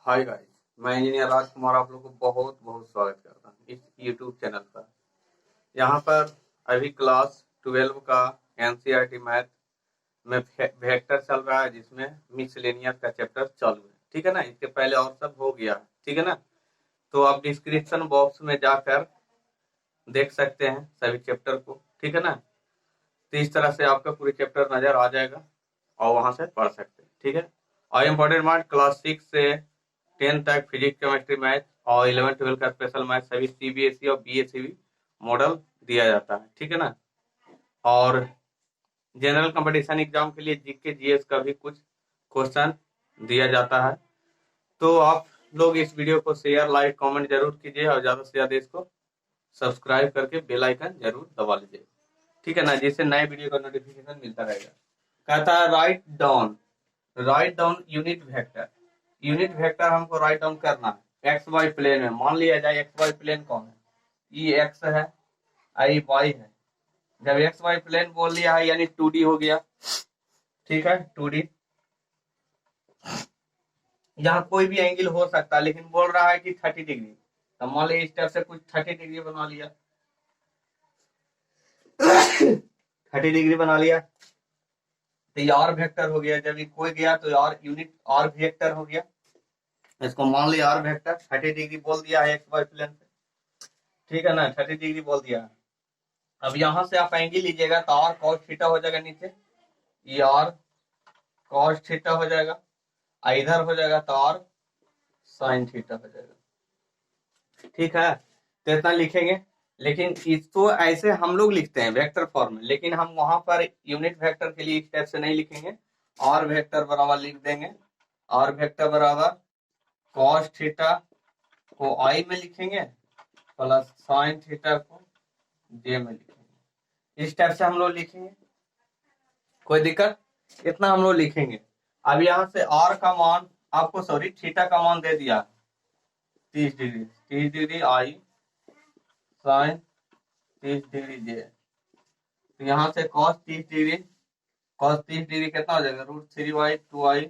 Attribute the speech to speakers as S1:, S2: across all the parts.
S1: Hi guys, मैं engineer राजकुमार आप लोगों को बहुत बहुत स्वागत करता हूँ इस यूट्यूब चैनल पर। यहाँ पर अभी क्लास 12 का एनसीईआरटी मैथ में वेक्टर चल रहा है, जिसमें मिसलेनियस का चैप्टर चालू है। ठीक है ना, इसके पहले और सब हो गया है। ठीक है ना, तो आप डिस्क्रिप्शन बॉक्स में जाकर देख सकते हैं सभी चैप्टर को। ठीक है ना, तो इस तरह से आपका पूरे चैप्टर नजर आ जाएगा और वहां से पढ़ सकते हैं। ठीक है, और इम्पोर्टेंट मार्क क्लास 6 से 10 तक फिजिक्स केमिस्ट्री मैथ और 11-12 का स्पेशल मैथ सभी सीबीएसई और बीएसई मॉडल दिया जाता है। ठीक है ना, और जनरल कंपटीशन एग्जाम के लिए जीके जीएस का भी कुछ क्वेश्चन दिया जाता है। तो आप लोग इस वीडियो को शेयर लाइक कमेंट जरूर कीजिए और ज्यादा से ज्यादा इसको सब्सक्राइब करके बेल आइकन जरूर दबा लीजिए। ठीक है ना, जिससे नए वीडियो का नोटिफिकेशन मिलता रहेगा। कहता है write down unit vector. Unit vector हमको राइट डाउन करना है एक्स वाई प्लेन में। मान लिया जाए एक्स वाई प्लेन कौन है, ई एक्स है, आई वाई है। जब एक्स वाई प्लेन बोल लिया है यानी 2D हो गया। ठीक है, 2D यहाँ कोई भी एंगल हो सकता है, लेकिन बोल रहा है कि 30 डिग्री। तो मान लीजिए इस तरफ से कुछ 30 डिग्री बना लिया 30 डिग्री बना लिया तो ये आर वेक्टर हो गया। जब ये कोई गया तो आर यूनिट आर वेक्टर हो गया। इसको मान लिया आर वेक्टर 30 डिग्री बोल दिया है एक्स वाई प्लेन पे। ठीक है ना, 30 डिग्री बोल दिया है। अब यहां से आप एंगल लीजिएगा तो आर कॉस थीटा हो जाएगा नीचे, ये आर कॉस थीटा हो जाएगा, इधर हो जाएगा तो आर साइन थीटा हो जाएगा। ठीक है, तो इतना लिखेंगे। लेकिन इसको ऐसे हम लोग लिखते हैं वेक्टर फॉर्म में, लेकिन हम वहां पर यूनिट वेक्टर के लिए इस टाइप से नहीं लिखेंगे। आर वेक्टर बराबर लिख देंगे, आर वेक्टर बराबर कॉस थीटा को आई में लिखेंगे प्लस साइन थीटा को जे में लिखेंगे। इस टाइप से हम लोग लिखेंगे, कोई दिक्कत? इतना हम लोग लिखेंगे। अब यहाँ से आर का मान आपको थीटा का मान दे दिया 30 डिग्री आई साइन 30 डिग्री जे। तो यहाँ से cos 30 डिग्री कितना हो जाएगा, √3y2i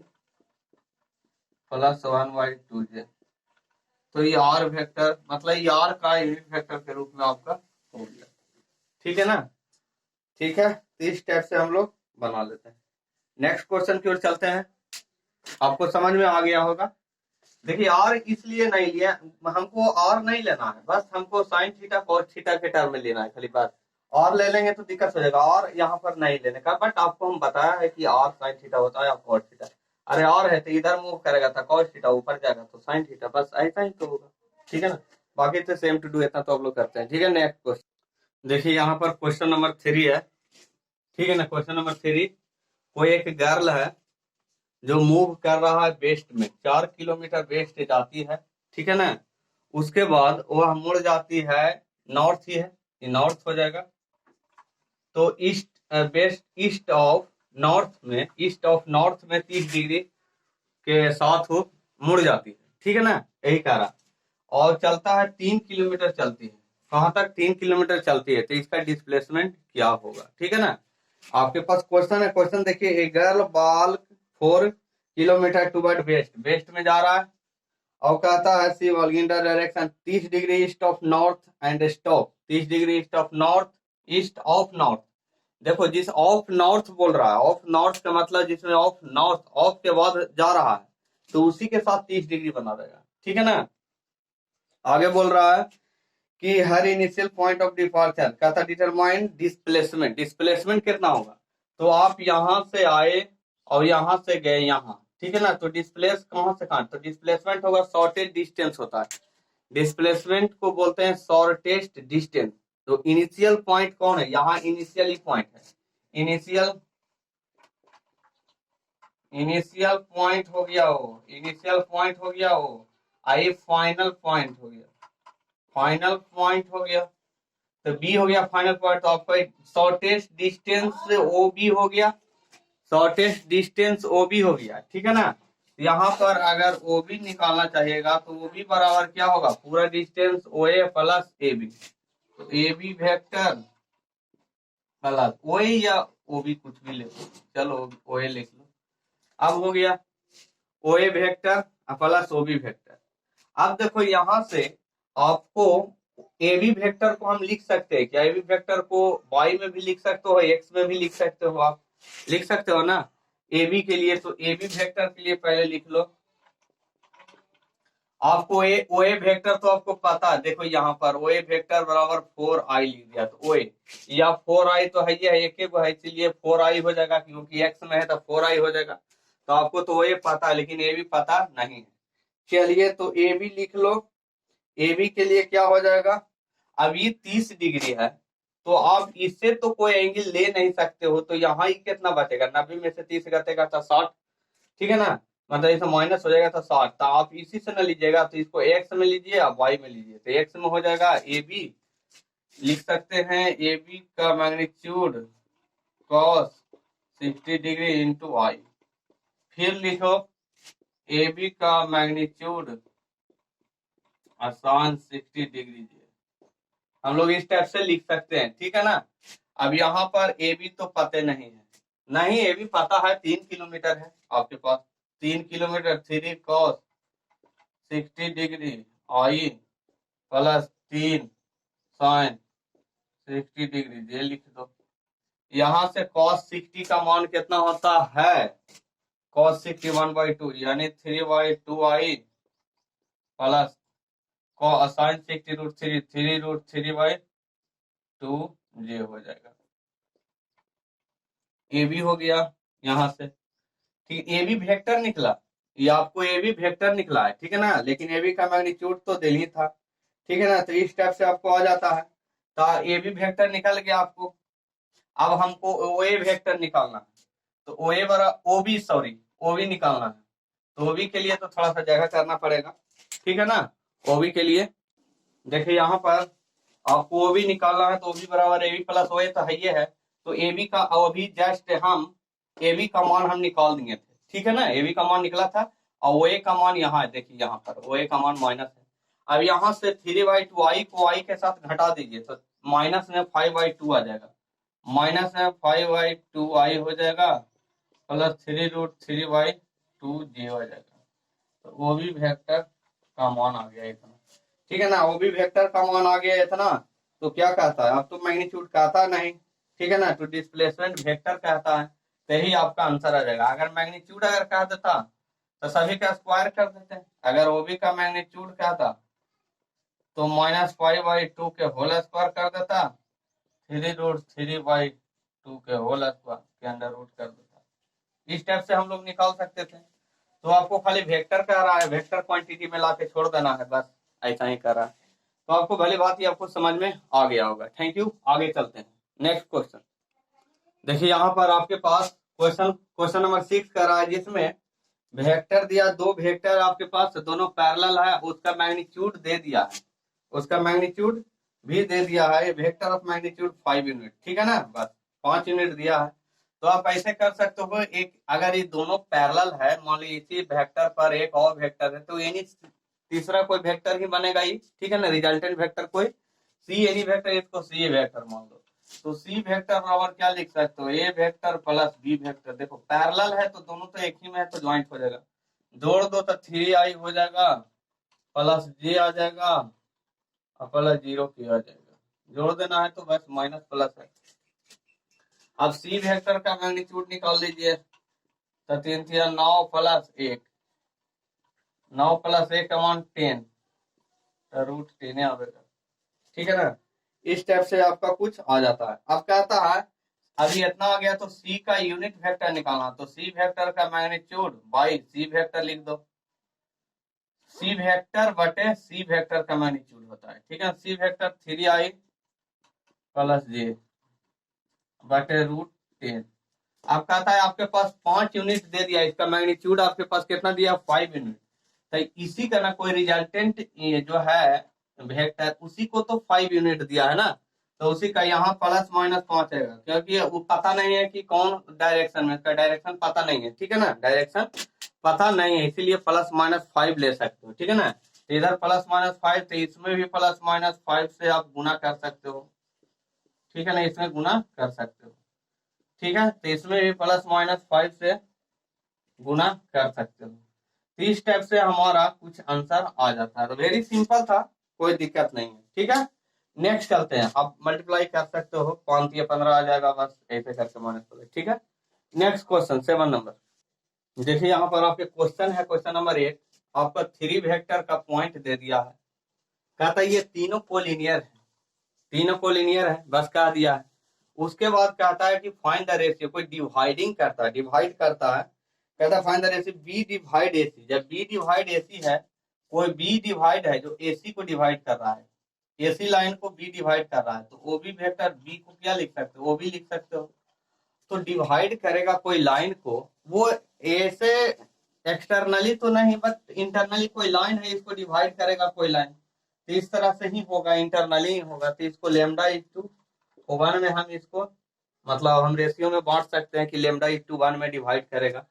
S1: प्लस 1/2j। तो ये आर वेक्टर मतलब ये आर का यूनिट वेक्टर के रूप में आपका हो गया। ठीक है ना, ठीक है, तो इस टाइप से हम लोग बना लेते हैं। नेक्स्ट क्वेश्चन की ओर चलते हैं। आपको समझ में आ गया होगा। देखिए आर इसलिए नहीं लिया, हमको आर नहीं लेना है, बस हमको साइन थीटा कॉस थीटा के टर्म में लेना है खाली बात। और ले लेंगे तो दिक्कत हो जाएगा, और यहाँ पर नहीं लेने का। बट आपको हम बताया है कि आर साइन थीटा होता है, कॉस थीटा। अरे और है तो इधर मूव करेगा तो कॉस थीटा ऊपर जाएगा तो साइन थीटा, बस ऐसा ही तो होगा। ठीक है ना, बाकी तो सेम टू डू इतना तो आप लोग करते हैं। ठीक है, नेक्स्ट क्वेश्चन देखिए, यहाँ पर क्वेश्चन नंबर 3 है। ठीक है ना, क्वेश्चन नंबर 3, कोई एक गर्ल है जो मूव कर रहा है वेस्ट में, 4 किलोमीटर वेस्ट जाती है। ठीक है ना, उसके बाद वह मुड़ जाती है नॉर्थ ही है, ये नॉर्थ हो जाएगा। तो east west east of north में 30 डिग्री के साथ वो मुड़ जाती है। ठीक है ना, यही कह रहा। और चलता है 3 किलोमीटर चलती है। कहाँ तक? 3 किलोमीटर चलती है। तो इसका डिस्प्लेसमेंट क्या होगा? ठीक है ना, आपके पास क्वेश्चन है। क्वेश्चन देखिए, a girl walk 4 kilometre toward west में जा रहा है और कहता है she walking in the direction 30 degree east of north and stop 30 degree east of north. देखो, जिस ऑफ नॉर्थ बोल रहा है, ऑफ नॉर्थ का मतलब जिसमें ऑफ नॉर्थ ऑफ के बाद जा रहा है तो उसी के साथ 30 डिग्री बना देगा। ठीक है ना, आगे बोल रहा है कि her initial point of departure कहता डिटरमाइन डिस्प्लेसमेंट। डिस्प्लेसमेंट कितना होगा? तो आप यहां से आए और यहां से गए यहां। ठीक है ना, तो डिस्प्लेस कहां से कहां? तो डिस्प्लेसमेंट होगा शॉर्टेस्ट डिस्टेंस होता है। डिस्प्लेसमेंट को बोलते हैं शॉर्टेस्ट डिस्टेंस। तो इनिशियल पॉइंट कौन है? यहाँ इनिशियल ही पॉइंट है। इनिशियल पॉइंट हो गया वो, आई फाइनल पॉइंट हो गया, तो बी हो गया फाइनल पॉइंट। तो आपका शॉर्टेस्ट डिस्टेंस ओ बी हो गया, ठीक है ना। यहाँ पर अगर ओ बी निकालना चाहिएगा तो ओ बी बराबर क्या होगा? पूरा distance O A plus A B. तो A B vector plus O A या ओ बी कुछ भी ले लो, चलो ओ ए लिख लो। अब हो गया O A vector plus O B vector. अब देखो यहाँ से आपको ए बी वेक्टर को हम लिख सकते हैं क्या? ए बी वेक्टर को वाई में भी लिख सकते हो, एक्स में भी लिख सकते हो, आप लिख सकते हो ना ए बी के लिए। तो ए बी वेक्टर के लिए पहले लिख लो आपको ओ ए वेक्टर तो आपको पता है, देखो यहाँ पर ओ ए वेक्टर बराबर 4i लिख दिया, तो ओ ए या 4i तो है, एक है, इसलिए 4i हो जाएगा, क्योंकि एक्स में है तो 4i हो जाएगा। तो आपको तो ओ ए पता है, लेकिन ए बी पता नहीं है। चलिए तो ए बी लिख लो। ए बी के लिए क्या हो जाएगा? अब ये 30 डिग्री है, तो आप इससे तो कोई एंगल ले नहीं सकते हो, तो यहाँ ही कितना बचेगा? 90 में से 30 घटेगा तो 60, ठीक है ना, मतलब इसे माइनस हो जाएगा तो 60। तो आप इसी से ना लीजिएगा, तो इसको एक्स में लीजिए, आप वाई में लीजिए। तो एक्स में हो जाएगा ए बी, लिख सकते हैं ए बी का मैग्नीट्यूड cos 60 डिग्री इंटू आई। फिर लिखो ए बी का मैग्नीट्यूड आसान 60 डिग्री, हम लोग इस टाइप से लिख सकते हैं, ठीक है ना। अब यहाँ पर ए बी तो पते नहीं है, नहीं ए बी पता है 3 किलोमीटर है आपके पास, 3 kilometre 3 cos 60 degree I plus 3 sin 60 degree, ये लिख दो। यहाँ से cos 60 का मान कितना होता है? cos 60 1/2 यानी 3/2i प्लस sin 60 √3 3√3/2 ये हो जाएगा। ए बी हो गया यहाँ से, ठीक। ए बी वेक्टर निकला, ये आपको ए बी वेक्टर निकला है, ठीक है ना, लेकिन ए बी का मैग्नीट्यूड तो दिल ही था, ठीक है ना। तो इस टाइप से आपको आ जाता है। तो ए बी वेक्टर निकल गया आपको। अब हमको ओ ए वेक्टर निकालना है, तो ओ ए बरा O B, sorry O B निकालना है। तो ओ बी के लिए तो थोड़ा सा जगह करना पड़ेगा, ठीक है ना। ओ बी के लिए देखिए यहाँ पर आपको ओ बी निकालना है, तो ओ बी बराबर ए बी प्लस ओ ए तो है ये है। तो ए बी का अभी जस्ट हम ए बी का मान हम निकाल दिए थे, ठीक है ना, ए बी का मान निकला था। और ओ ए का मान यहाँ है, देखिए यहाँ पर ओ ए का मान माइनस है। अब यहाँ से 3/2 आई को आई के साथ घटा दीजिए, तो माइनस में 5/2 आ जाएगा, माइनस में 5/2 आई हो जाएगा प्लस 3√3/2 जी हो जाएगा। तो वो भी वेक्टर का मान आ गया इतना, ठीक है ना। वो भी वेक्टर का मान आ गया इतना। तो क्या कहता है, अब तो मैग्नीट्यूड कहता नहीं, ठीक है ना, तो डिस्प्लेसमेंट वेक्टर कहता है। तो यही आपका आंसर आ जाएगा। अगर मैग्नीट्यूड अगर कह देता तो सभी का स्क्वायर कर देते हैं। अगर ओबी का मैग्नीट्यूड कहता तो -5/2 के होल स्क्वायर कर देता, 3√3/2 के होल स्क्वायर के अंडर रूट कर देता। इस टाइप से हम लोग निकाल सकते थे। तो आपको खाली वेक्टर कह रहा है, वेक्टर क्वांटिटी में ला के छोड़ देना है, बस ऐसा ही कर रहा है। तो आपको भली बात ही आपको समझ में आ गया होगा। थैंक यू, आगे चलते हैं। नेक्स्ट क्वेश्चन देखिए, यहाँ पर आपके पास क्वेश्चन नंबर 6 कर रहा है, जिसमें वेक्टर दिया, दो वेक्टर आपके पास दोनों पैरेलल है, उसका मैग्नीट्यूड दे दिया है, उसका मैग्नीट्यूड भी दे दिया है, वेक्टर ऑफ मैग्नीट्यूड 5 यूनिट, ठीक है ना, बस 5 यूनिट दिया है। तो आप ऐसे कर सकते हो, एक अगर ये दोनों पैरेलल है, मान लीजिए इसी वेक्टर पर एक और वेक्टर है, तो यानी तीसरा कोई वेक्टर ही बनेगा ही, ठीक है ना, रिजल्टेंट वेक्टर कोई सी एनी वेक्टर, इसको सी वेक्टर मान लो। तो सी वेक्टर बराबर क्या लिख सकते हो, ए वेक्टर प्लस बी वेक्टर। देखो पैरेलल है तो दोनों तो एक ही में है, तो ज्वाइंट हो जाएगा, जोड़ दो तो 3i हो जाएगा प्लस जे आ जाएगा और प्लस 0 की आ जाएगा, जोड़ देना है तो बस माइनस प्लस है। अब सी वेक्टर का मैग्नीट्यूड निकाल लीजिए, तो 3 3 9 प्लस 1, 9 प्लस 1 का मान 10, तो √10 आएगा, ठीक है ना। इस टाइप से आपका कुछ आ जाता है। अब कहता है अभी इतना आ गया, तो सी का यूनिट वेक्टर निकालना, तो सी वेक्टर का मैग्नीट्यूड बाई सी वेक्टर लिख दो। सी वेक्टर बटे सी वेक्टर का मैग्नीट्यूड होता है, ठीक है, सी वेक्टर 3i प्लस जे बटे √10। अब कहता है आपके पास 5 यूनिट दे दिया, इसका मैग्नीट्यूड आपके पास कितना दिया, 5 यूनिट। तो इसी का ना कोई रिजल्टेंट जो है वेक्टर, उसी को तो 5 यूनिट दिया है ना, तो उसी का यहाँ प्लस माइनस 5 आएगा, क्योंकि वो पता नहीं है कि कौन डायरेक्शन में, इसका डायरेक्शन पता नहीं है, ठीक है ना, डायरेक्शन पता नहीं है, इसीलिए प्लस माइनस 5 ले सकते हो, ठीक है ना। तो इधर प्लस माइनस 5, तो इसमें भी प्लस माइनस 5 से आप गुना कर सकते हो, ठीक है ना, इसमें गुना कर सकते हो, ठीक है। तो इसमें भी प्लस माइनस 5 से गुना कर सकते हो। तो इस टाइप से हमारा कुछ आंसर आ जाता है। तो वेरी सिंपल था, कोई दिक्कत नहीं है। ठीक है, नेक्स्ट चलते हैं। आप मल्टीप्लाई कर सकते हो, 5 या 15 आ जाएगा, बस ऐसे करके माइनस करो। ठीक है, नेक्स्ट क्वेश्चन 7 नंबर। देखिए यहाँ पर आपके क्वेश्चन है, क्वेश्चन नंबर 1। आपका 3 वेक्टर का पॉइंट दे दिया है, कहता है ये तीनों कोलिनियर है, तीनों कोलिनियर है, बस कह दिया है। उसके बाद कहता है कि फाइंड द रेशियो, कोई डिवाइडिंग करता है, डिवाइड करता है, कहता है find the ratio B divide A C. जब बी डिवाइड ए सी है, कोई बी डिवाइड है जो ए सी को डिवाइड कर रहा है, एसी लाइन को बी डिवाइड कर रहा है, तो ओ बी वेक्टर बी को क्या लिख सकते हो, ओ बी लिख सकते हो। तो डिवाइड करेगा कोई लाइन को, वो ऐसे एक्सटर्नली तो नहीं बट इंटरनली कोई लाइन है, इसको डिवाइड करेगा कोई लाइन, तो इस तरह से ही होगा, इंटरनली ही होगा। तो इसको लेमडा इक्टू 1 में हम इसको मतलब हम रेशियो में बांट सकते हैं कि लेमडा इक्टू 1 में डिवाइड करेगा।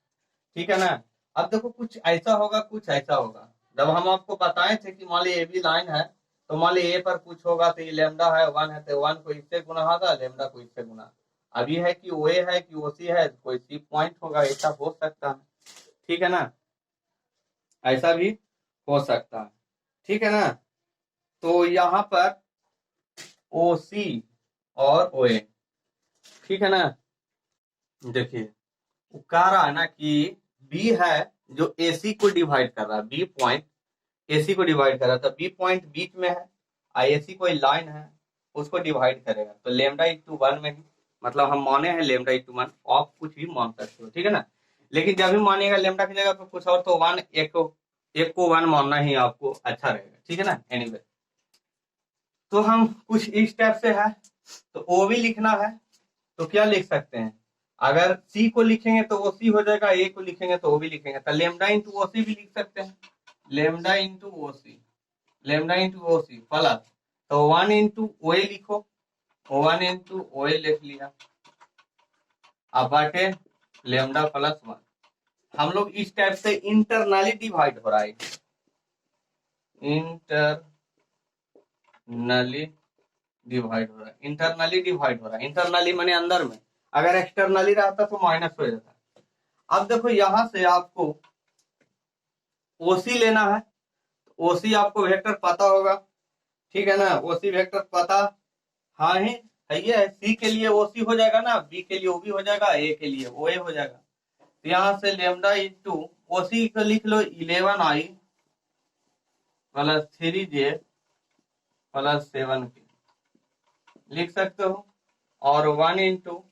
S1: ठीक है ना। अब देखो कुछ ऐसा होगा, कुछ ऐसा होगा। जब हम आपको बताए थे कि मान ली ए बी लाइन है, तो मान ली ए पर कुछ होगा तो ये लेमडा है 1 है, तो 1 को इससे गुना होगा, लेमडा को इससे गुना। अभी है कि ओ ए है कि ओ सी है, कोई सी पॉइंट होगा, ऐसा हो सकता है। ठीक है ना, ऐसा भी हो सकता है। ठीक है ना। तो यहाँ पर ओ सी और ओ ए, ठीक है ना। देखिए वो कह रहा है ना कि बी है जो ए सी को डिवाइड कर रहा है, बी पॉइंट एसी को डिवाइड कर रहा था, बी पॉइंट बीच में है, आईएसी कोई लाइन है उसको डिवाइड करेगा, तो लेमडा इक्टू 1 में ही, मतलब हम माने हैं लेमडा इक्टू 1, आप कुछ भी मान सकते हो। ठीक है ना, लेकिन जब भी मानिएगा लेमडा की जगह पर कुछ और, तो 1 एक को 1 मानना ही आपको अच्छा रहेगा। ठीक है ना। एनीवे तो हम कुछ इस टाइप से है, तो ओ भी लिखना है तो क्या लिख सकते हैं, अगर सी को लिखेंगे तो ओ सी हो जाएगा, ए को लिखेंगे तो ओ भी लिखेंगे, तो लेमडा इंटू ओ सी भी लिख सकते हैं, lambda into O C, lambda into O C plus, तो 1 इंटू ओ ए लिखो, 1 इंटू ओ ए लिख लिया, अब बाटे लेमडा प्लस 1। हम लोग इस टाइप से इंटरनली डिवाइड हो रहा है, इंटरनली डिवाइड हो रहा है, इंटरनली डिवाइड हो रहा है, इंटरनली माने अंदर में, अगर एक्सटर्नली रहता तो माइनस हो जाता। अब देखो यहां से आपको ओसी लेना है, ओसी आपको वेक्टर पता होगा। ठीक है ना, ओसी वेक्टर पता, हाँ है सी के लिए ओसी हो जाएगा ना, बी के लिए ओ बी हो जाएगा, ए के लिए ओ ए हो जाएगा। तो यहाँ से लेमडा इंटू ओसी को लिख लो 11i plus 3j plus 7k लिख सकते हो, और 1 इंटू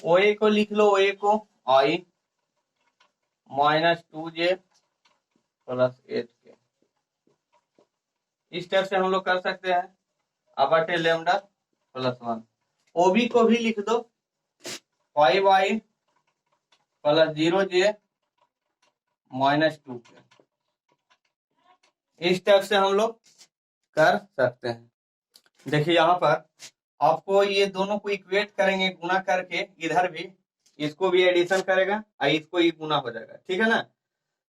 S1: ओ ए को लिख लो, ओ ए को आई माइनस 2j प्लस 8k। इस टाइप से हम लोग कर सकते हैं, अपटे लेमडा प्लस 1। ओबी को भी लिख दो 5i plus 0j minus 2k। इस टाइप से हम लोग कर सकते हैं। देखिए यहाँ पर आपको ये दोनों को इक्वेट करेंगे, गुना करके इधर भी इसको भी एडिशन करेगा और इसको ही गुना हो जाएगा। ठीक है ना,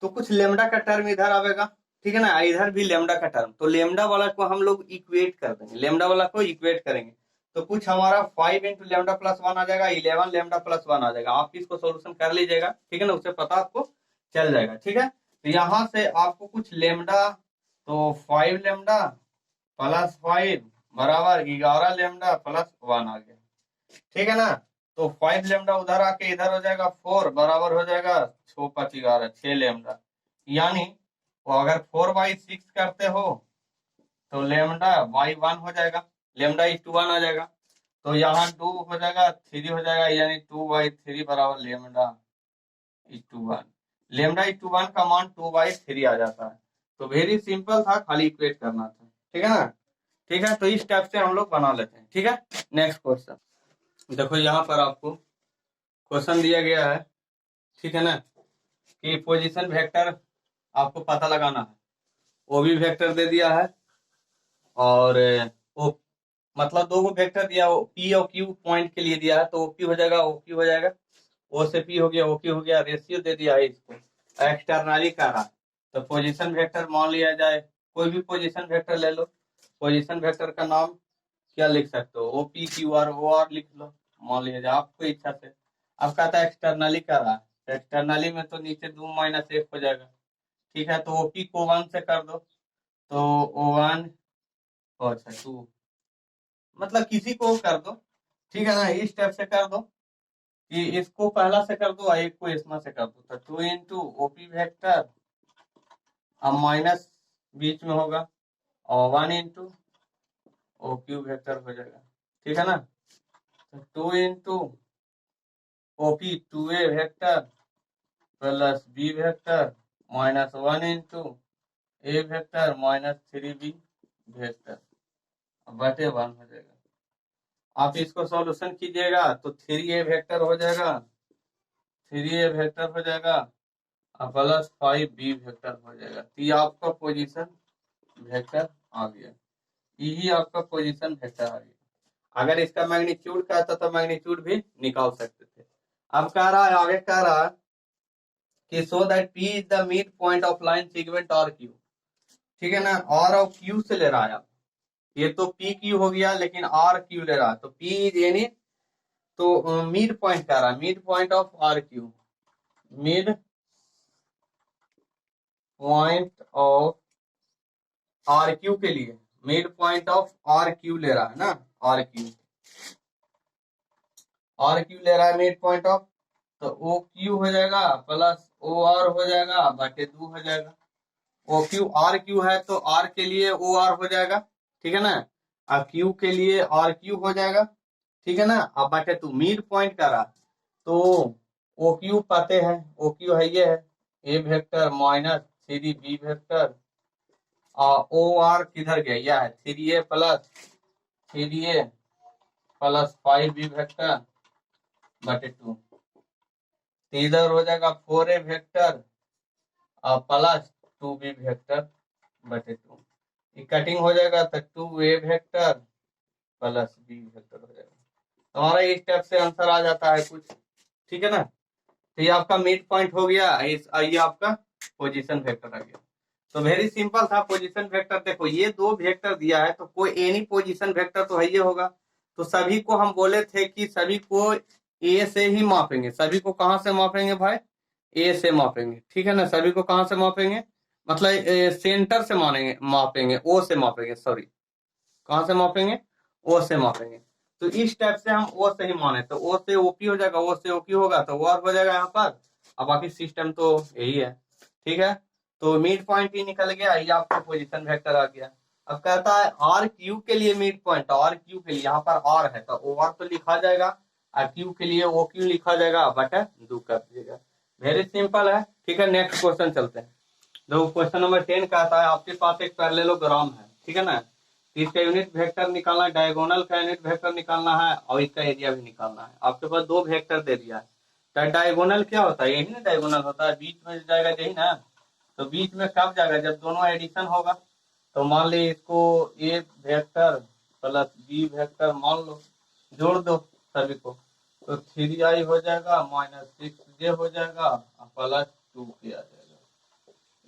S1: तो कुछ लेमडा का टर्म इधर आएगा। ठीक है ना, इधर भी लेमडा का टर्म, तो लेमडा वाला को हम लोग इक्वेट कर देंगे, लेमडा वाला को इक्वेट करेंगे, तो कुछ हमारा 5 इंटू लेमडा प्लस 1 आ जाएगा, 11 लेमडा प्लस 1 आ जाएगा। आप इसको सोल्यूशन कर लीजिएगा। ठीक है ना, उससे पता आपको चल जाएगा। ठीक है, तो यहाँ से आपको कुछ लेमडा, तो 5 लेमडा प्लस 5 बराबर 11 लेमडा प्लस 1 आ गया। ठीक है ना, तो 5 लेमडा उधर आके इधर हो जाएगा 4 बराबर हो जाएगा 6 5 11 6 लेमडा, यानी वो अगर 4/6 करते हो तो लेमडा बाई 1 हो जाएगा, लेमडा इक्टू 1 आ जाएगा, तो यहाँ 2 हो जाएगा 3 हो जाएगा, यानी 2/3 बराबर लेमडा इक्टू 1। लेमडा इक्टू 1 का मान 2/3 आ जाता है। तो वेरी सिंपल था, खाली इक्वेट करना था। ठीक है ना। ठीक है, तो इस टाइप से हम लोग बना लेते हैं। ठीक है, नेक्स्ट क्वेश्चन देखो, यहाँ पर आपको क्वेश्चन दिया गया है। ठीक है ना, कि पोजीशन वेक्टर आपको पता लगाना है, वो भी वेक्टर दे दिया है, और वो मतलब दो गो वेक्टर दिया, वो पी और क्यू पॉइंट के लिए दिया है, तो ओपी हो जाएगा, ओक्यू हो जाएगा, ओ से पी हो गया, ओक्यू हो गया, रेशियो दे दिया है इसको, एक्सटर्नली कर रहा है। तो पोजीशन वेक्टर मान लिया जाए, कोई भी पोजीशन वेक्टर ले लो, पोजीशन वेक्टर का नाम क्या लिख सकते हो, O P Q R O R लिख लो, मान लिया जाए आपको इच्छा से। अब कहता है एक्सटर्नली कर रहा है, एक्सटर्नली में तो नीचे 2 - 1 हो जाएगा, ठीक है, तो ओपी को 1 से कर दो, तो O1 अच्छा 2, मतलब किसी को कर दो, ठीक है ना, इस टाइप से कर दो कि इसको पहला से कर दो और एक को इसमें से कर दो, तो 2 इंटू ओपी वेक्टर, अब माइनस बीच में होगा, और 1 इंटू ओ क्यू वेक्टर हो जाएगा, ठीक है ना, तो 2 into O P 2a vector plus B vector minus 1 into A vector minus 3b vector बटे 1 हो जाएगा। आप इसको सॉल्यूशन कीजिएगा तो 3a वेक्टर हो जाएगा, 3a वेक्टर हो जाएगा और प्लस 5b वेक्टर हो जाएगा। तो ये आपका पोजीशन वेक्टर आ गया, यही आपका पोजीशन वेक्टर आ गया। अगर इसका मैग्नीट्यूड कहता तो मैग्नीट्यूड भी निकाल सकते थे। अब कह रहा है, आगे कह रहा है कि so that P is the mid point of line segment R Q, ठीक है ना, आर और क्यू से ले रहा है, ये तो पी क्यू हो गया लेकिन आर क्यू ले रहा है, तो पी इज एनी, तो मिड पॉइंट कह रहा है, mid point of R Q, mid point of R Q के लिए, mid point of R Q ले रहा है ना, आर क्यू, आर क्यू ले रहा है मिड पॉइंट ऑफ, तो ओ क्यू हो जाएगा प्लस ओ आर हो जाएगा बटे 2 हो जाएगा। ओ क्यू आर क्यू है तो आर के लिए ओ आर हो जाएगा, ठीक है ना, और क्यू के लिए आर क्यू हो जाएगा, ठीक है ना। अब बटे 2 मिड पॉइंट का रहा, तो ओ क्यू पाते हैं, ओ क्यू है ये है A vector minus 3b vector, O R किधर गया, यह है 3a प्लस 5b वेक्टर बटे 2, इधर हो जाएगा 4a vector plus 2b vector बटे 2, कटिंग हो जाएगा तो 2a vector plus b vector हो जाएगा। हमारा इस स्टेप से आंसर आ जाता है कुछ, ठीक है ना। तो ये आपका मिड पॉइंट हो गया, ये आपका पोजीशन वेक्टर आ गया। तो वेरी सिंपल था पोजीशन वेक्टर। देखो ये दो वेक्टर दिया है तो कोई एनी पोजीशन वेक्टर तो है ये होगा, तो सभी को हम बोले थे कि सभी को ए से ही मापेंगे। सभी को कहां से मापेंगे भाई, ए से मापेंगे, ठीक है ना। सभी को कहां से मापेंगे, मतलब सेंटर से मानेंगे, मापेंगे, ओ से मापेंगे, सॉरी कहां से मापेंगे, ओ से मापेंगे। तो इस टाइप से हम ओ से ही माने, तो ओ से ओपी हो जाएगा, ओ से ओक्यू होगा तो और हो जाएगा यहाँ पर। अब बाकी सिस्टम तो यही है, ठीक है। तो मिड पॉइंट ही निकल गया, ये आपका पोजीशन वेक्टर आ गया। अब कहता है आर क्यू के लिए मिड पॉइंट, आर क्यू के लिए यहाँ पर आर है तो ओ आर तो लिखा जाएगा, और क्यू के लिए ओ क्यू लिखा जाएगा, बटा 2 कर दीजिएगा। वेरी सिंपल है, ठीक है। नेक्स्ट क्वेश्चन चलते हैं। देखो क्वेश्चन नंबर 10 कहता है आपके पास एक पैरेललोग्राम है, ठीक है ना, इसका यूनिट वेक्टर निकालना है, डायगोनल का यूनिट वेक्टर निकालना है और इसका एरिया भी निकालना है। आपके पास दो वेक्टर दे दिया है, तो डायगोनल क्या होता है, यही ना डायगोनल होता है, बीच में जाएगा यही ना। तो बीच में कब जाएगा, जब दोनों एडिशन होगा। तो मान ली इसको ए वेक्टर प्लस बी वेक्टर मान लो, जोड़ दो सभी को, तो 3i हो जाएगा माइनस 6j हो जाएगा प्लस 2k आ जाएगा।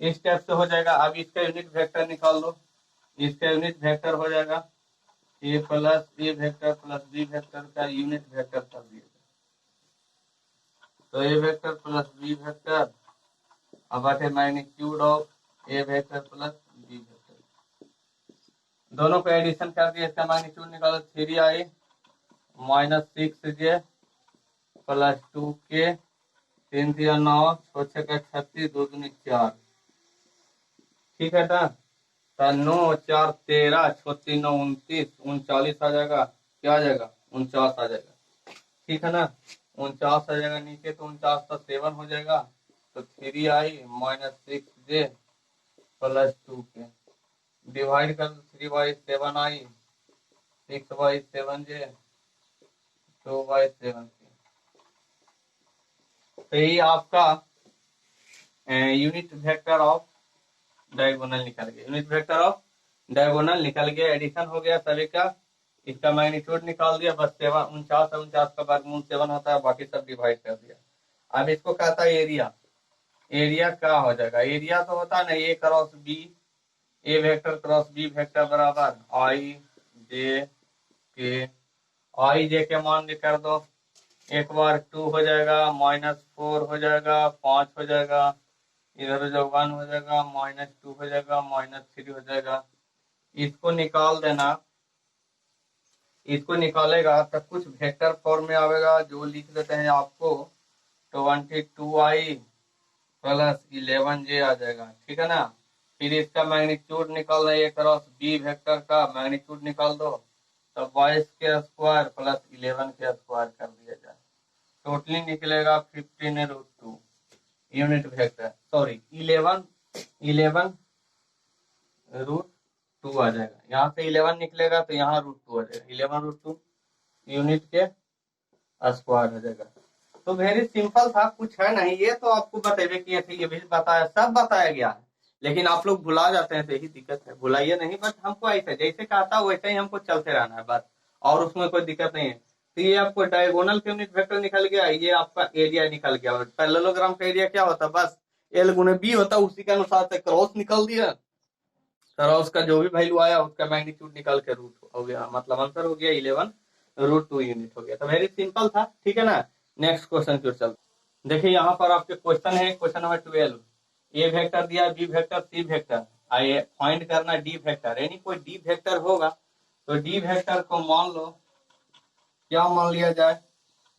S1: इस टाइप से हो जाएगा। अब इसका यूनिट वेक्टर निकाल लो, इसका यूनिट वेक्टर हो जाएगा A vector plus B vector का यूनिट वेक्टर कर दिया, तो A vector plus B vector अब बटे magnitude of A vector plus B vector, दोनों को एडिशन कर दिया, इसका मैग्नीट्यूड निकालो 3i minus 6j plus 2k, 3 3 9 6 6 36 2 2 4, ठीक है ना। 9 4 13 6 3 9 29 39 आ जाएगा, क्या आ जाएगा 49 आ जाएगा, ठीक है ना। 49 आ जाएगा नीचे, तो 49 का 7 हो जाएगा, तो 3i minus 6j plus 2k divide कर 3/7i 6/7j 2/7k। तो ये आपका यूनिट वेक्टर ऑफ डायगोनल निकल गया, यूनिट वेक्टर ऑफ डायगोनल निकल गया, एडिशन हो गया सभी का। इसका मैग्नीट्यूड निकाल दिया, बस 49 का वर्गमूल 7 होता है, बाकी सब डिवाइड कर दिया। अब इसको कहता है एरिया, एरिया क्या हो जाएगा, एरिया तो होता है ना ए क्रॉस बी, ए वेक्टर क्रॉस बी वेक्टर बराबर आई जे के मान कर दो, एक बार 2 हो जाएगा माइनस 4 हो जाएगा 5 हो जाएगा इधर जो 1 हो जाएगा, -2 हो जाएगा, -3 हो जाएगा। इसको निकाल देना, इसको निकालेगा तो कुछ वेक्टर फॉर्म में आएगा, जो लिख देते हैं आपको 22i प्लस 11j आ जाएगा, ठीक है ना। फिर इसका मैग्नीट्यूड निकालना है, क्रॉस बी वेक्टर का मैग्नीट्यूड निकाल दो, तो 22 के स्क्वायर प्लस 11 के स्क्वायर कर दिया जाए, टोटली निकलेगा 15√2 यूनिट वेक्टर, सॉरी 11√2 आ जाएगा। यहाँ से 11 निकलेगा तो यहाँ √2 आ जाएगा, 11√2 यूनिट के स्क्वायर हो जाएगा। तो वेरी सिंपल था, कुछ है नहीं, ये तो आपको बताइए किए थे, ये भी बताया, सब बताया गया है, लेकिन आप लोग भुला जाते हैं, तो यही दिक्कत है, भुलाइए नहीं, बस हमको ऐसे जैसे कहता है वैसे ही हमको चलते रहना है बस, और उसमें कोई दिक्कत नहीं है। तो ये आपको डायगोनल के यूनिट वेक्टर निकल गया, ये आपका एरिया निकल गया, और पैरेललोग्राम का एरिया क्या होता है, बस एल गुने बी होता है, उसी के अनुसार से क्रॉस निकल दिया, क्रॉस का जो भी वैल्यू आया उसका मैग्नीट्यूड निकाल के रूट हो गया, मतलब आंसर हो गया 11√2 यूनिट हो गया। तो वेरी सिंपल था, ठीक है ना। नेक्स्ट क्वेश्चन की ओर चलते। देखिए यहाँ पर आपके क्वेश्चन है, क्वेश्चन नंबर 12, ए वेक्टर दिया, बी वेक्टर, सी वेक्टर, आइए फाइंड करना डी वेक्टर, यानी कोई डी वेक्टर होगा, तो डी वेक्टर को मान लो, क्या मान लिया जाए,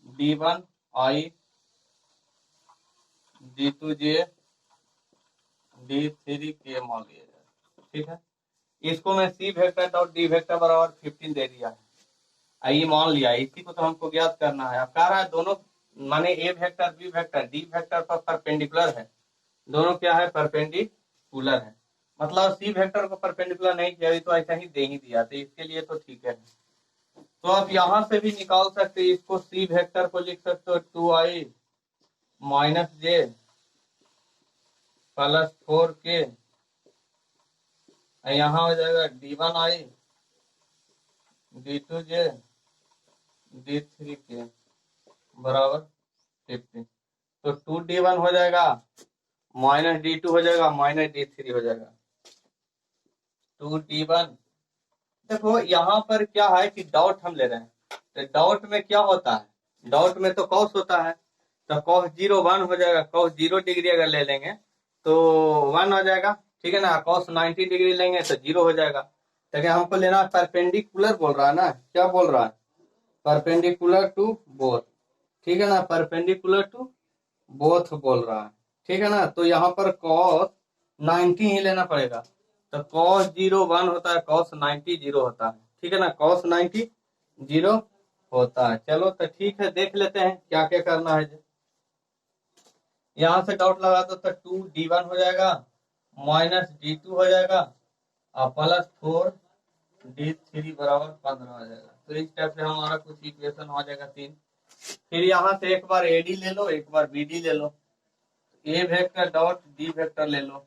S1: d1i, d2j, d3k मान लिया जाए, ठीक है। इसको मैं C vector dot D vector बराबर 15 दे दिया है, आइए मान लिया, इसी को तो हमको ज्ञात करना है। अब कह रहा है दोनों माने A vector B vector D vector पर परपेंडिकुलर है, दोनों क्या है, परपेंडिकुलर है, मतलब सी वेक्टर को परपेंडिकुलर नहीं किया तो ऐसा ही दे ही दिया, तो इसके लिए तो ठीक है। तो आप यहां से भी निकाल सकते हैं, इसको सी वेक्टर को लिख सकते हो 2i -j प्लस 4k, यहाँ हो जाएगा d1i d2j d3k बराबर 15। तो 2d1 हो जाएगा, -d2 हो जाएगा, -d3 हो जाएगा, 2d1। देखो यहाँ पर क्या है कि डॉट हम ले रहे हैं, तो डॉट में क्या होता है, डॉट में तो कॉस होता है, तो cos 0 1 हो जाएगा, cos 0 डिग्री अगर ले लेंगे तो 1 हो जाएगा, ठीक है ना। cos 90 डिग्री लेंगे तो 0 हो जाएगा। लेकिन हमको लेना परपेंडिकुलर बोल रहा है ना, क्या बोल रहा है, परपेंडिकुलर टू बोथ, ठीक है ना, परपेंडिकुलर टू बोथ बोल रहा है, ठीक है ना। तो यहाँ पर cos 90 ही लेना पड़ेगा, तो cos 0 1 होता है, cos 90 0 होता है, ठीक है ना, cos 90 0 होता है। चलो तो ठीक है, देख लेते हैं क्या क्या करना है। यहाँ से डॉट लगा दो तो 2d1 हो जाएगा, -d2 हो जाएगा, और प्लस 4d3 बराबर 15 हो जाएगा। तो इस टाइप से हमारा कुछ इक्वेशन हो जाएगा 3। फिर यहाँ से एक बार एडी ले लो, एक बार बीडी ले लो, ए वेक्टर डॉट डी वेक्टर ले लो,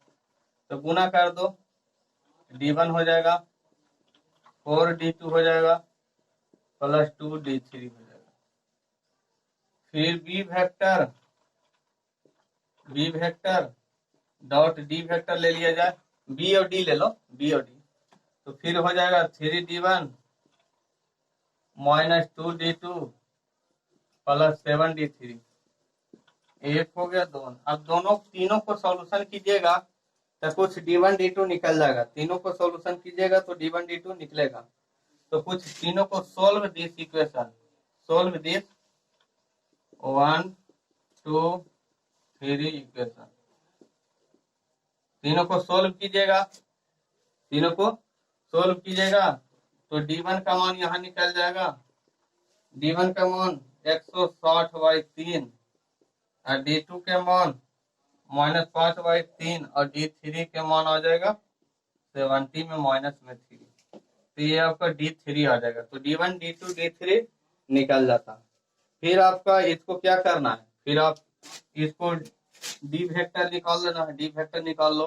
S1: तो गुना कर दो, d1 हो जाएगा, 4d2 हो जाएगा, प्लस 2d3 हो जाएगा। फिर B vector dot D vector ले लिया जाए, बी और डी ले लो, बी और डी, तो फिर हो जाएगा 3d1 -2d2 प्लस 7d3, एक हो गया दोनों। अब दोनों तीनों को सॉल्यूशन कीजिएगा तो कुछ d1 d2 निकल जाएगा, तीनों को सॉल्यूशन कीजिएगा तो d1 d2 निकलेगा। तो कुछ तीनों को solve this equation, solve this 1 2 3 equation, तीनों को सोल्व कीजिएगा, तीनों को सोल्व कीजिएगा तो d1 का मान यहाँ निकल जाएगा, d1 का मान 160/3 और d2 के मान -5/3 और d3 के मान आ जाएगा 70 में -3, तो ये आपका d3 आ जाएगा। तो d1 d2 d3 निकल जाता है। फिर आपका इसको क्या करना है, फिर आप इसको डी वेक्टर निकाल लेना है, डी वेक्टर निकाल लो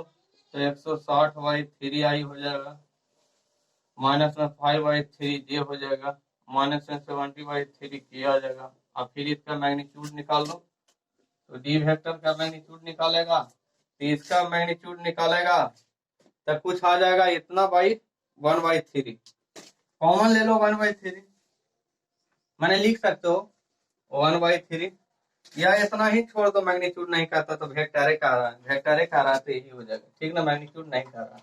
S1: तो 160/3i हो जाएगा, माइनस में 5/3j हो जाएगा, माइनस में 70/3k आ जाएगा। अब फिर इसका मैग्नीट्यूड निकाल लो, तो डी वेक्टर का मैग्नीट्यूड निकालेगा, तो इसका मैग्नीट्यूड निकालेगा तो कुछ आ जाएगा इतना बाई 1/3, कॉमन ले लो 1/3, मैंने लिख सकते हो 1/3, या इतना ही छोड़ दो, मैग्नीट्यूड नहीं कहता तो वेक्टर कह रहा है, वेक्टर कह रहा है तो यही हो जाएगा, ठीक ना, मैग्नीट्यूड नहीं कह रहा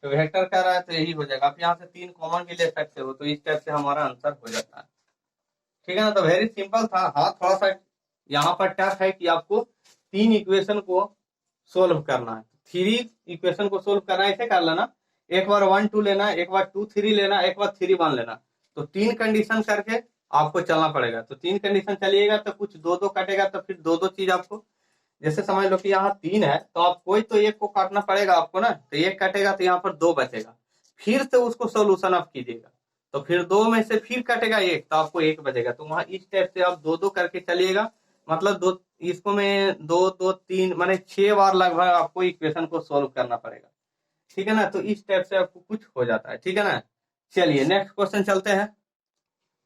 S1: तो वेक्टर कह रहा है तो यही हो जाएगा। आप यहाँ से 3 कॉमन भी ले सकते हो, तो इस टाइप से हमारा आंसर हो जाता है, ठीक है ना। तो वेरी सिंपल था। हाँ, थोड़ा सा यहाँ पर टफ है कि आपको 3 इक्वेशन को सोल्व करना है। 3 इक्वेशन को सोल्व करना है, ऐसे कर लेना, एक बार 1 2 लेना, एक बार 2 3 लेना, एक बार 3 1 लेना। तो 3 कंडीशन करके आपको चलना पड़ेगा। तो 3 कंडीशन चलिएगा तो कुछ 2 2 कटेगा, तो फिर 2 2 चीज आपको, जैसे समझ लो कि यहाँ 3 है तो आप कोई तो एक को काटना पड़ेगा आपको ना, तो एक कटेगा तो यहाँ पर 2 बचेगा, फिर से उसको सोल्यूशन आप कीजिएगा, तो फिर 2 में से फिर कटेगा एक, तो आपको 1 बचेगा। तो वहां इस टाइप से आप 2 2 करके चलिएगा, मतलब दो, इसको में 2 2 3 माने 6 बार लगभग आपको इक्वेशन को सोल्व करना पड़ेगा, ठीक है ना। तो इस टाइप से आपको कुछ हो जाता है, ठीक है ना। चलिए नेक्स्ट क्वेश्चन चलते हैं।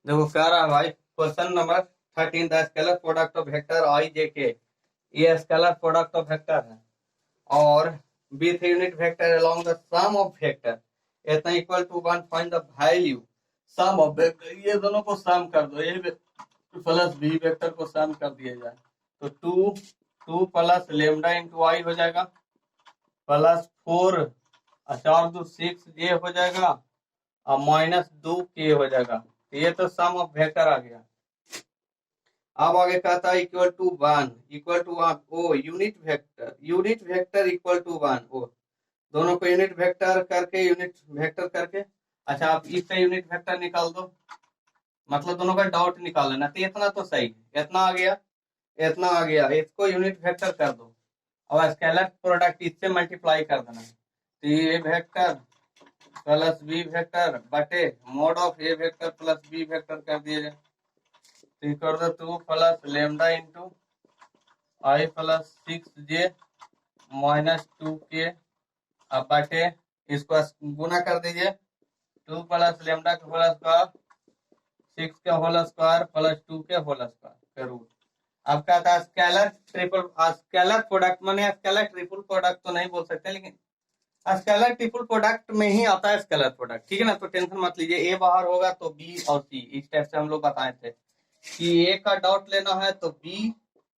S1: देखो कह रहा है भाई, question number 13, the scalar product of vector I J K, ये स्केलर प्रोडक्ट ऑफ वेक्टर है और with unit vector along the sum of vector इतना equal to 1, find the value sum of vector, ये दोनों को सम कर दो, ये प्लस बी वेक्टर को सम कर दिया जाए, तो 2 प्लस लेमडा इंटू आई हो जाएगा, प्लस 4 4 2 6 ये हो जाएगा और माइनस 2 के हो जाएगा। ये तो सम ऑफ वेक्टर आ गया। अब आगे कहता है equal to 1, equal to 1 O unit vector equal to 1 O, दोनों को यूनिट वेक्टर करके अच्छा आप इसका यूनिट वेक्टर निकाल दो, मतलब दोनों का डॉट निकाल लेना। तो इतना तो सही है, इतना आ गया, इतना आ गया, इसको यूनिट वेक्टर कर दो और स्केलर प्रोडक्ट इससे मल्टीप्लाई कर देना। तो ये वेक्टर प्लस बी वेक्टर बटे mod of A vector plus B vector कर दिया जाए, तो कर दो 2 plus lambda into I plus 6 J minus 2 K, अब बटे इसको गुना कर दीजिए, 2 प्लस लेमडा का होल स्क्वायर 6 के होल स्क्वायर प्लस 2 के होल स्क्वायर का रूट। अब क्या था स्केलर प्रोडक्ट, माने स्केलर ट्रिपल प्रोडक्ट तो नहीं बोल सकते, लेकिन स्केलर ट्रिपल प्रोडक्ट में ही आता है स्केलर प्रोडक्ट, ठीक है ना। तो टेंशन मत लीजिए, ए बाहर होगा तो बी और सी, इस टाइप से हम लोग बताए थे कि ए का डॉट लेना है तो बी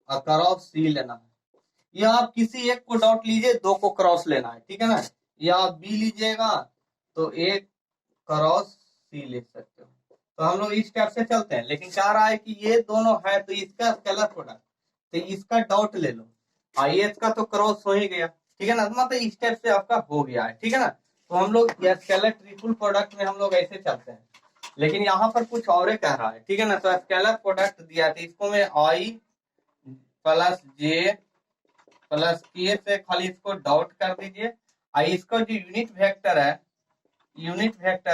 S1: और क्रॉस सी लेना है, या आप किसी एक को डॉट लीजिए, 2 को क्रॉस लेना है, ठीक है ना, या आप बी लीजिएगा तो एक क्रॉस सी ले सकते हो। तो हम लोग इस टाइप से चलते हैं, लेकिन कह रहा है कि ये दोनों है तो इसका स्केलर प्रोडक्ट, तो इसका डॉट ले लो, आई एच का तो क्रॉस हो ही गया, ठीक है ना, मतलब इस टाइप से आपका हो गया है, ठीक है ना। तो हम लोग स्केलर ट्रिपल प्रोडक्ट में हम लोग ऐसे चलते हैं, लेकिन यहाँ पर कुछ और कह रहा है, ठीक है ना। तो स्केलर प्रोडक्ट दिया था, इसको मैं आई प्लस जे प्लस के से खाली इसको डॉट कर दीजिए, और इसका जो यूनिट वेक्टर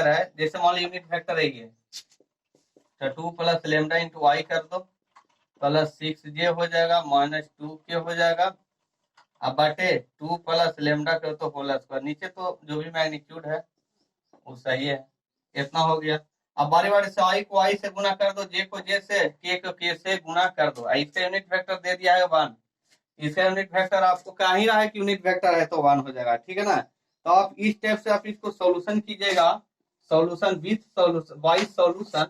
S1: है, जैसे मान लो यूनिट वेक्टर है ये, तो 2 प्लस लेमडा इंटू आई कर दो, प्लस 6 जे हो जाएगा माइनस 2 के हो जाएगा, अब बटे 2 प्लस लेमडा कर तो होल स्क्वायर, नीचे तो जो भी मैग्नीट्यूड है वो सही है, इतना हो गया। अब बारी बारी से आई को आई से गुना कर दो, जे को जे से, के को के से गुना कर दो, इसका यूनिट वेक्टर दे दिया है 1, इसका यूनिट वेक्टर आपको कह ही रहा है कि यूनिट वेक्टर है तो 1 हो जाएगा, ठीक है ना। तो आप इस टाइप से आप इसको सॉल्यूशन कीजिएगा, solution with solution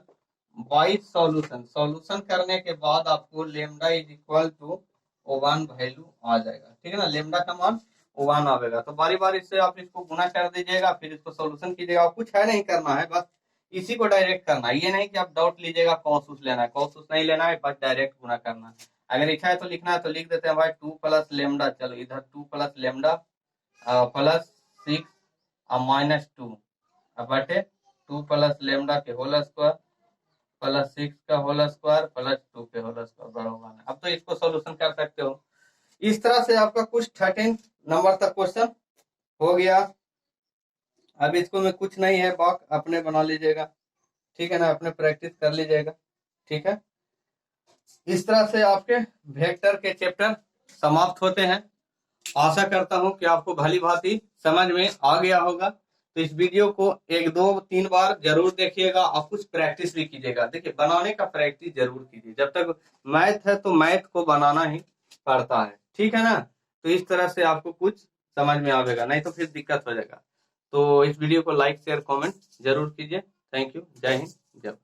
S1: by solution करने के बाद आपको lambda is equal to 1 value आ जाएगा, ठीक है ना, लेमडा का मान 1 आएगा। तो बारी बारी से आप इसको गुना कर दीजिएगा, फिर इसको सॉल्यूशन कीजिएगा, कुछ है नहीं करना है, बस इसी को डायरेक्ट करना है, ये नहीं कि आप डाउट लीजिएगा कॉस उस लेना है, कॉस उस नहीं लेना है, बस डायरेक्ट गुना करना है। अगर इच्छा है तो लिखना है तो लिख देते हैं भाई 2 प्लस लेमडा, चलो इधर 2 प्लस लेमडा प्लस 6 माइनस 2 बटे 2 प्लस लेमडा के होल स्क्वायर प्लस 6 का होल स्क्वायर प्लस 2 के होल स्क्वायर बराबर है। अब तो इसको सॉल्यूशन कर सकते हो। इस तरह से आपका कुछ 13 नंबर तक क्वेश्चन हो गया। अब इसको में कुछ नहीं है, बॉक्स अपने बना लीजिएगा, ठीक है ना, अपने प्रैक्टिस कर लीजिएगा, ठीक है। इस तरह से आपके वेक्टर के चैप्टर समाप्त होते हैं। आशा करता हूं कि आपको भली भांति समझ में आ गया होगा। तो इस वीडियो को 1 2 3 बार जरूर देखिएगा और कुछ प्रैक्टिस भी कीजिएगा। देखिए बनाने का प्रैक्टिस जरूर कीजिए, जब तक मैथ है तो मैथ को बनाना ही पड़ता है, ठीक है ना। तो इस तरह से आपको कुछ समझ में आएगा, नहीं तो फिर दिक्कत हो जाएगा। तो इस वीडियो को लाइक शेयर कमेंट जरूर कीजिए। थैंक यू, जय हिंद, जय भारत।